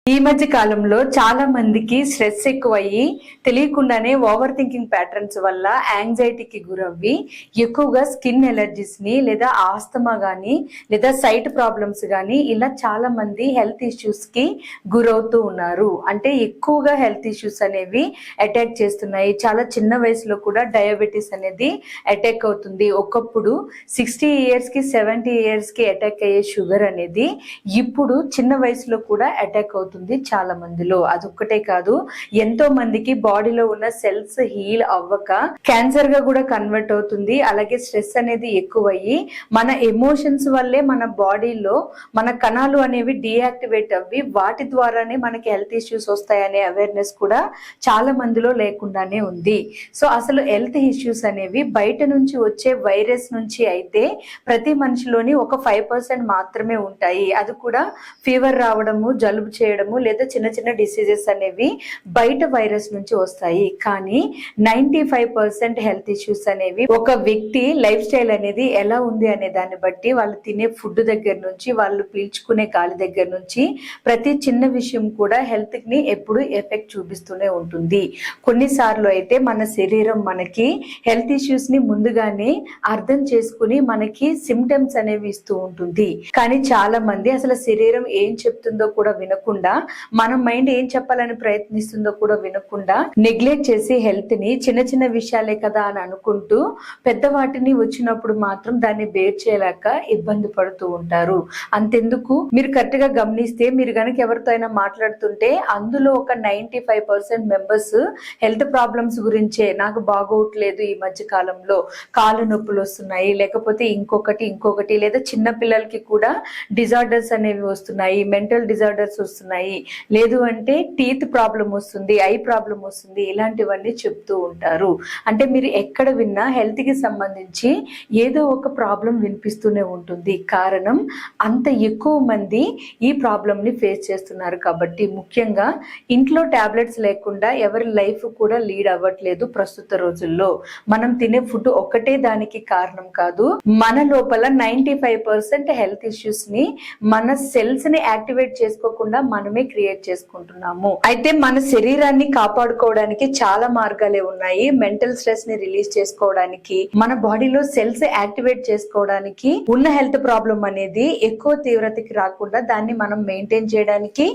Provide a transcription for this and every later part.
ఈ మధ్య కాలంలో చాలా మందికి స్ట్రెస్ ఎక్కువయ్యి తెలియకుండానే ఓవర్ థింకింగ్ ప్యాటర్న్స్ వల్ల యాంగ్జైటీకి గురవ్వి ఎక్కువగా స్కిన్ ఎలర్జీస్ ని లేదా ఆస్తమా గానీ లేదా సైట్ ప్రాబ్లమ్స్ గానీ ఇలా చాలా మంది హెల్త్ ఇష్యూస్ కి గురవుతూ ఉన్నారు. అంటే ఎక్కువగా హెల్త్ ఇష్యూస్ అనేవి అటాక్ చేస్తున్నాయి. చాలా చిన్న వయసులో కూడా డయాబెటీస్ అనేది అటాక్ అవుతుంది. ఒకప్పుడు 60 years కి 70 years కి అటాక్ అయ్యే షుగర్ అనేది ఇప్పుడు చిన్న వయసులో కూడా అటాక్ అవుతుంది చాలా మందిలో. అదొక్కటే కాదు, ఎంతో మందికి బాడీలో ఉన్న సెల్స్ హీల్ అవ్వక క్యాన్సర్ గా కూడా కన్వర్ట్ అవుతుంది. అలాగే స్ట్రెస్ అనేది ఎక్కువయ్యి మన ఎమోషన్స్ వల్లే మన బాడీలో మన కణాలు అనేవి డీయాక్టివేట్ అవ్వి వాటి ద్వారానే మనకి హెల్త్ ఇష్యూస్ వస్తాయనే అవేర్నెస్ కూడా చాలా మందిలో లేకుండానే ఉంది. సో అసలు హెల్త్ ఇష్యూస్ అనేవి బయట నుంచి వచ్చే వైరస్ నుంచి అయితే ప్రతి మనిషిలోని ఒక 5% మాత్రమే ఉంటాయి. అది కూడా ఫీవర్ రావడము, జలుబు చేయడము లేదా చిన్న చిన్న డిసీజెస్ అనేవి బయట వైరస్ నుంచి వస్తాయి. కానీ 95% హెల్త్ ఇష్యూస్ అనేవి ఒక వ్యక్తి లైఫ్ స్టైల్ అనేది ఎలా ఉంది అనే దాన్ని బట్టి, వాళ్ళు తినే ఫుడ్ దగ్గర నుంచి వాళ్ళు పీల్చుకునే గాలి దగ్గర నుంచి ప్రతి చిన్న విషయం కూడా హెల్త్ ని ఎప్పుడు ఎఫెక్ట్ చూపిస్తూనే ఉంటుంది. కొన్నిసార్లు అయితే మన శరీరం మనకి హెల్త్ ఇష్యూస్ ని ముందుగానే అర్థం చేసుకుని మనకి సిమ్టమ్స్ అనేవి ఇస్తూ ఉంటుంది. కానీ చాలా మంది అసలు శరీరం ఏం చెప్తుందో కూడా వినకుండా, మన మైండ్ ఏం చెప్పాలని ప్రయత్నిస్తుందో కూడా వినకుండా నెగ్లెక్ట్ చేసి హెల్త్ ని చిన్న చిన్న విషయాలే కదా అని అనుకుంటూ పెద్ద వాటిని వచ్చినప్పుడు మాత్రం దాన్ని బేర్ చేయలేక ఇబ్బంది పడుతూ ఉంటారు. అంతెందుకు, మీరు కరెక్ట్ గా గమనిస్తే, మీరు కనుక ఎవరితో అయినా మాట్లాడుతుంటే అందులో ఒక 95% మెంబర్స్ హెల్త్ ప్రాబ్లమ్స్ గురించే, నాకు బాగోట్లేదు ఈ మధ్య కాలంలో, కాళ్ళు నొప్పులు వస్తున్నాయి, లేకపోతే ఇంకొకటి లేదా చిన్న పిల్లలకి కూడా డిజార్డర్స్ అనేవి వస్తున్నాయి, మెంటల్ డిజార్డర్స్ వస్తున్నాయి, లేదు అంటే టీత్ ప్రాబ్లం వస్తుంది, ఐ ప్రాబ్లం వస్తుంది, ఇలాంటివన్నీ చెప్తూ ఉంటారు. అంటే మీరు ఎక్కడ విన్నా హెల్త్ కి సంబంధించి ఏదో ఒక ప్రాబ్లం వినిపిస్తూనే ఉంటుంది. కారణం, అంత ఎక్కువ మంది ఈ ప్రాబ్లం ని ఫేస్ చేస్తున్నారు కాబట్టి. ముఖ్యంగా ఇంట్లో టాబ్లెట్స్ లేకుండా ఎవరి లైఫ్ కూడా లీడ్ అవ్వట్లేదు ప్రస్తుత రోజుల్లో. మనం తినే ఫుడ్ ఒక్కటే దానికి కారణం కాదు. మన లోపల 95% హెల్త్ ఇష్యూస్ ని మన సెల్స్ ని యాక్టివేట్ చేసుకోకుండా మనమే క్రియేట్ చేసుకుంటున్నాము. అయితే మన శరీరాన్ని కాపాడుకోవడానికి చాలా మార్గాలే ఉన్నాయి. మెంటల్ స్ట్రెస్ ని రిలీజ్ చేసుకోవడానికి, మన బాడీలో సెల్స్ యాక్టివేట్ చేసుకోవడానికి, ఉన్న హెల్త్ ప్రాబ్లం అనేది ఎక్కువ తీవ్రతకి రాకుండా దాన్ని మనం మెయింటైన్ చేయడానికి,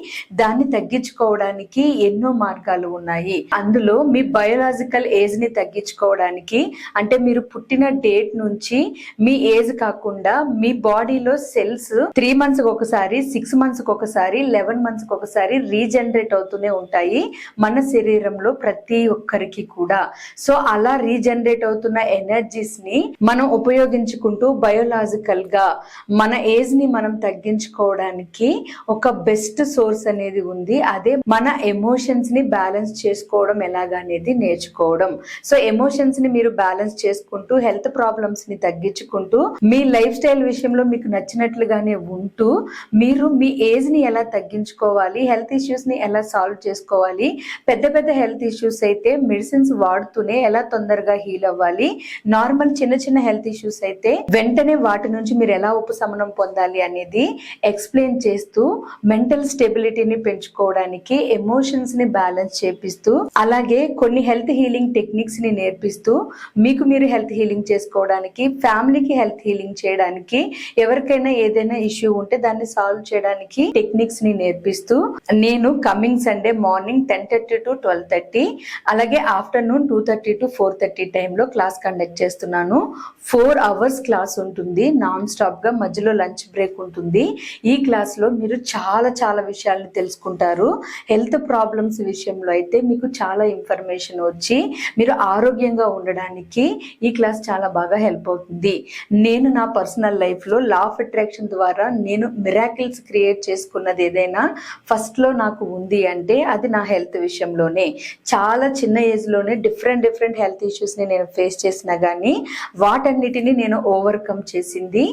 దాన్ని తగ్గించుకోవడానికి ఎన్నో మార్గాలు ఉన్నాయి. అందులో మీ బయోలాజికల్ ఏజ్ ని తగ్గించుకోవడానికి, అంటే మీరు పుట్టిన డేట్ నుంచి మీ ఏజ్ కాకుండా మీ బాడీలో సెల్స్ 3 months ఒకసారి, 6 months ఒకసారి, 11 months ఒకసారి రీజనరేట్ అవుతూనే ఉంటాయి మన శరీరంలో ప్రతి ఒక్కరికి కూడా. సో అలా రీజనరేట్ అవుతున్న ఎనర్జీస్ ని మనం ఉపయోగించుకుంటూ బయోలాజికల్ గా మన ఏజ్ ని మనం తగ్గించుకోవడానికి ఒక బెస్ట్ సోర్స్ అనేది ఉంది. అదే మన ఎమోషన్స్ ని బ్యాలెన్స్ చేసుకోవడం ఎలాగా అనేది నేర్చుకోవడం. సో ఎమోషన్స్ ని మీరు బ్యాలెన్స్ చేసుకుంటూ, హెల్త్ ప్రాబ్లమ్స్ ని తగ్గించుకుంటూ, మీ లైఫ్ స్టైల్ విషయంలో మీకు నచ్చినట్లుగానే ఉంటూ, మీరు మీ ఏజ్ ని ఎలా తగ్గించుకోవాలి, హెల్త్ ఇష్యూస్ ని ఎలా సాల్వ్ చేసుకోవాలి, పెద్ద పెద్ద హెల్త్ ఇష్యూస్ అయితే మెడిసిన్స్ వాడుతూనే ఎలా తొందరగా హీల్ అవ్వాలి, నార్మల్ చిన్న చిన్న హెల్త్ ఇష్యూస్ అయితే వెంటనే వాటి నుంచి మీరు ఎలా ఉపశమనం పొందాలి అనేది ఎక్స్ప్లెయిన్ చేస్తూ, మెంటల్ స్టెబిలిటీని పెంచుకోవడానికి, ఎమోషన్స్ ని బ్యాలెన్స్ చేపిస్తూ, అలాగే కొన్ని హెల్త్ హీలింగ్ టెక్నిక్స్ ని నేర్పిస్తూ, మీకు మీరు హెల్త్ హీలింగ్ చేసుకోవడానికి, ఫ్యామిలీకి హెల్త్ హీలింగ్ చేయడానికి, ఎవరికైనా ఏదైనా ఇష్యూ ఉంటే దాన్ని సాల్వ్ చేయడానికి టెక్నిక్స్ ని నేర్పిస్తూ, నేను కమింగ్ సండే మార్నింగ్ 10:30 to 12:30, అలాగే ఆఫ్టర్నూన్ 2:30 to 4:30 టైంలో క్లాస్ కండక్ట్ చేస్తున్నాను. 4 hours క్లాస్ ఉంటుంది నాన్ స్టాప్ గా, మధ్యలో లంచ్ బ్రేక్ ఉంటుంది. ఈ క్లాస్ లో మీరు చాలా చాలా విషయాలను తెలుసుకుంటారు. హెల్త్ ప్రాబ్లమ్స్ విషయంలో అయితే మీకు చాలా ఇన్ఫర్మేషన్ వచ్చి మీరు ఆరోగ్యంగా ఉండడానికి ఈ క్లాస్ చాలా బాగా హెల్ప్ అవుతుంది. నేను నా పర్సనల్ లైఫ్ లో లా ఆఫ్ అట్రాక్షన్ ద్వారా నేను మిరాకిల్స్ క్రియేట్ చేసుకున్నది ఏదైనా ఫస్ట్ లో నాకు ఉంది అంటే అది నా హెల్త్ విషయంలోనే. చాలా చిన్న ఏజ్ లోనే డిఫరెంట్ హెల్త్ ఇష్యూస్ ని నేను ఫేస్ చేసినా గానీ వాటన్నిటిని నేను ఓవర్కమ్ చేసింది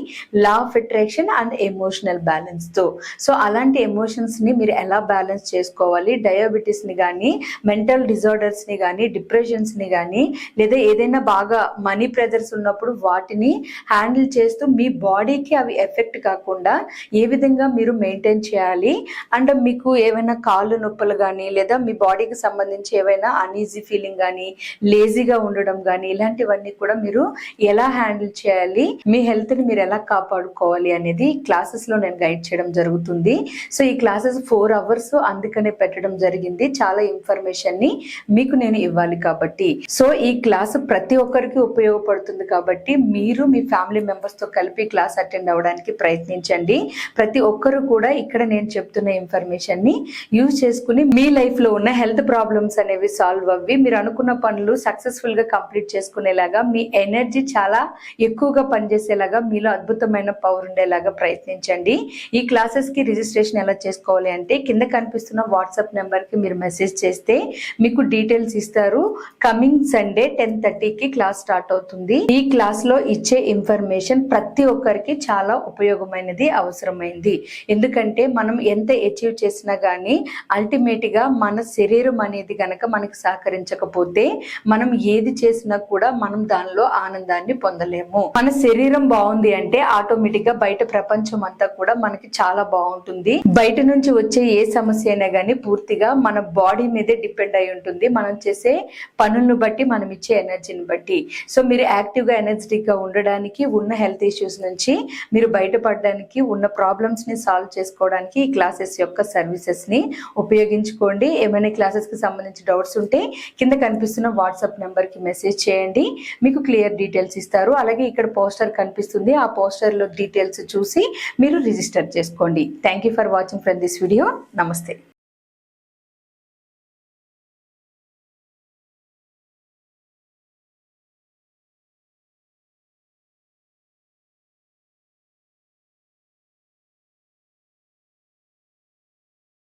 law of attraction and emotional balance తో. సో అలాంటి ఎమోషన్స్ ని మీరు ఎలా బ్యాలెన్స్ చేసుకోవాలి, డయాబెటీస్ ని కానీ, మెంటల్ డిజార్డర్స్ ని కానీ, డిప్రెషన్స్ ని కానీ, లేదా ఏదైనా బాగా మనీ ప్రెజర్స్ ఉన్నప్పుడు వాటిని హ్యాండిల్ చేస్తూ మీ బాడీకి అవి ఎఫెక్ట్ కాకుండా ఏ విధంగా మీరు మెయింటైన్ చేయాలి, అండ్ కాకుండా మీకు ఏమైనా కాళ్ళు నొప్పులు కానీ లేదా మీ బాడీకి సంబంధించి ఏవైనా అన్ఈజీ ఫీలింగ్ కానీ లేజీగా ఉండడం కానీ ఇలాంటివన్నీ కూడా మీరు ఎలా హ్యాండిల్ చేయాలి, మీ హెల్త్ ని మీరు ఎలా కాపాడుకోవాలి అనేది క్లాసెస్ లో నేను గైడ్ చేయడం జరుగుతుంది. సో ఈ క్లాసెస్ 4 hours అందుకనే పెట్టడం జరిగింది. చాలా ఇన్ఫర్మేషన్ ని మీకు నేను ఇవ్వాలి కాబట్టి. సో ఈ క్లాస్ ప్రతి ఒక్కరికి ఉపయోగపడుతుంది కాబట్టి మీరు మీ ఫ్యామిలీ మెంబర్స్ తో కలిపి క్లాస్ అటెండ్ అవ్వడానికి ప్రయత్నించండి. ప్రతి ఒక్కరు కూడా ఇక్కడ నేను చెప్తున్న ఇన్ఫర్మేషన్ ని యూజ్ చేసుకుని మీ లైఫ్ లో ఉన్న హెల్త్ ప్రాబ్లమ్స్ అనేవి సాల్వ్ అవ్వి మీరు అనుకున్న పనులు సక్సెస్ఫుల్ గా కంప్లీట్ చేసుకునేలాగా, మీ ఎనర్జీ చాలా ఎక్కువగా పనిచేసేలాగా, మీలో అద్భుతమైన పవర్ ఉండేలాగా ప్రయత్నించండి. ఈ క్లాసెస్ కి రిజిస్ట్రేషన్ ఎలా చేసుకోవాలి అంటే కింద కనిపిస్తున్న వాట్సాప్ నెంబర్ కి మీరు మెసేజ్ చేస్తే మీకు డీటెయిల్స్ ఇస్తారు. కమింగ్ సండే 10:30కి క్లాస్ స్టార్ట్ అవుతుంది. ఈ క్లాస్ లో ఇచ్చే ఇన్ఫర్మేషన్ ప్రతి ఒక్కరికి చాలా ఉపయోగమైనది, అవసరమైంది. ఎందుకంటే మనం ఎంత అచీవ్ చేసినా గానీ అల్టిమేట్ గా మన శరీరం అనేది గనక మనకి సహకరించకపోతే మనం ఏది చేసినా కూడా మనం దానిలో ఆనందాన్ని పొందలేము. మన శరీరం బాగుంది అంటే ఆటోమేటిక్ గా బయట ప్రపంచం అంతా కూడా మనకి చాలా బాగుంటుంది. బయట నుంచి వచ్చే ఏ సమస్య అయినా గానీ పూర్తిగా మన బాడీ మీదే డిపెండ్ అయి ఉంటుంది, మనం చేసే పనులను బట్టి, మనం ఇచ్చే ఎనర్జీని బట్టి. సో మీరు యాక్టివ్ గా ఎనర్జెటిక్ గా ఉండడానికి, ఉన్న హెల్త్ ఇష్యూస్ నుంచి మీరు బయటపడడానికి, ఉన్న ప్రాబ్లమ్స్ ని సాల్వ్ చేసుకోవడానికి ఈ క్లాసెస్ యొక్క సర్వీసెస్ ని ఉపయోగించుకోండి. ఏమైనా క్లాసెస్ కి సంబంధించి డౌట్స్ ఉంటే కింద కనిపిస్తున్న వాట్సాప్ నెంబర్ కి మెసేజ్ చేయండి, మీకు క్లియర్ డీటెయిల్స్ ఇస్తారు. అలాగే ఇక్కడ పోస్టర్ కనిపిస్తుంది, ఆ పోస్టర్ లో డీటెయిల్స్ చూసి మీరు రిజిస్టర్ చేసుకోండి. Thank you for watching from this video. నమస్తే.